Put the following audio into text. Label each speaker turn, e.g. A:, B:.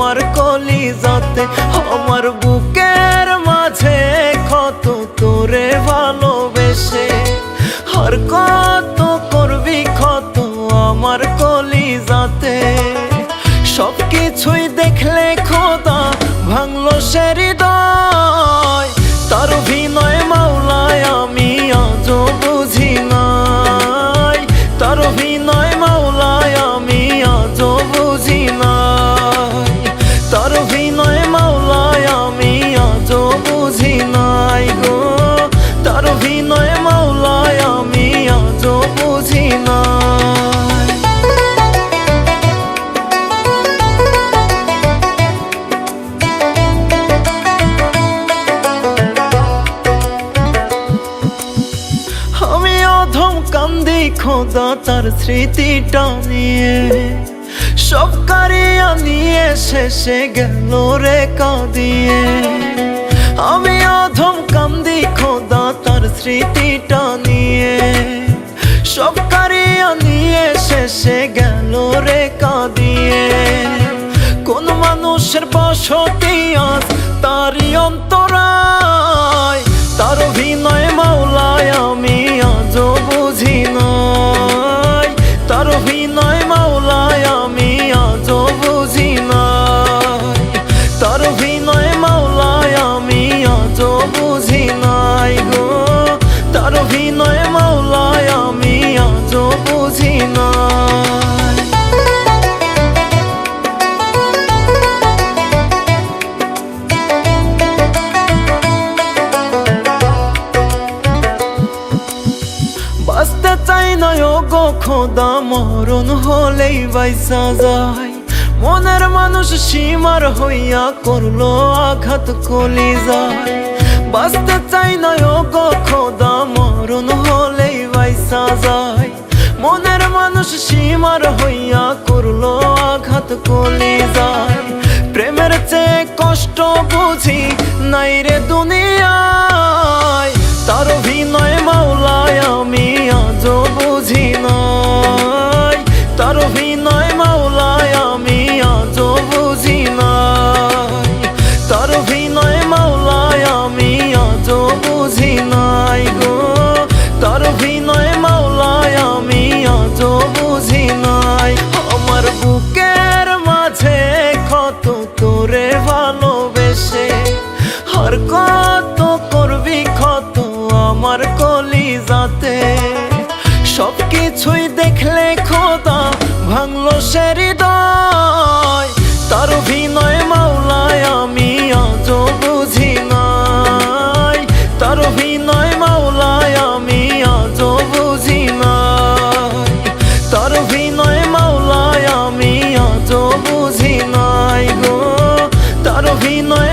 A: আমার কলিজাতে, আমার বুকের মাঝে কত তোরে ভালোবেসে। আর কত করবি ক্ষত আমার কলিজাতে। সব কিছুই দেখলে খোদা ভাঙলো সে হৃদয়, তার অভিনয় মাওলায় আমি আজও বুঝি নাই। তার অভিনয় মাওলায় আমি আজও বুঝি নাই। তার অভিনয় মাওলায় আমি আজও বুঝি নাই গো। তার অভিনয় মাওলায় আমি আজও বুঝি নাই। আমি অধম কান্দি খোদা তার স্মৃতিটা নিয়ে, সব কারিয়া নিয়ে শেষে গেল রে কাঁদিয়ে। আমি অধম কান্দি খোদা তার স্মৃতিটা নিয়ে, সব কারিয়া নিয়ে শেষে গেল রে কাঁদিয়ে। কোন মানুষের বসতি আজ তারই অন্তরায়, তার অভিনয় মাওলায় আমি আজও বুঝি নাই। তার অভিনয় মাওলায় আমি আজও বুঝি নাই। তার অভিনয় মাওলায় আমি আজও বুঝি নাই গো। তার অভিনয় মাওলায় আমি আজও বুঝি নাই। বাঁচতে চাই না ও গো খোদা, মরণ হলেই বাইসা যায়। মনের মানুষ সীমার হইয়া করলো আঘাত কলিজায়। বাঁচতে চাই না ও গো খোদা, মরণ হলেই বাইসা যায়। মনের মানুষ সীমার হইয়া করলো আঘাত কলিজায়। প্রেমের চেয়ে কষ্ট বুঝি নাই রে দুনিয়ায়, তার অভিনয় মাওলায় আমি আজও বুঝি নাই। তার অভিনয় মাওলায় আমি আজও বুঝি নাই। তার অভিনয় মাওলায় আমি আজও বুঝি নাই গো। তার অভিনয় মাওলায় আমি আজও বুঝি নাই। আমার বুকের মাঝে কত তোরে ভালোবেসে, আর কত করবি ক্ষত আমার কলিজাতে। সব কিছুই দেখলে খোদা ভাঙলো সে হৃদয়, তার অভিনয় মাওলায় আমি আজও বুঝি নাই। তার অভিনয় মাওলায় আমি আজও বুঝি নাই। তার অভিনয় মাওলায় আমি আজও বুঝি নাই গো। তার অভিনয়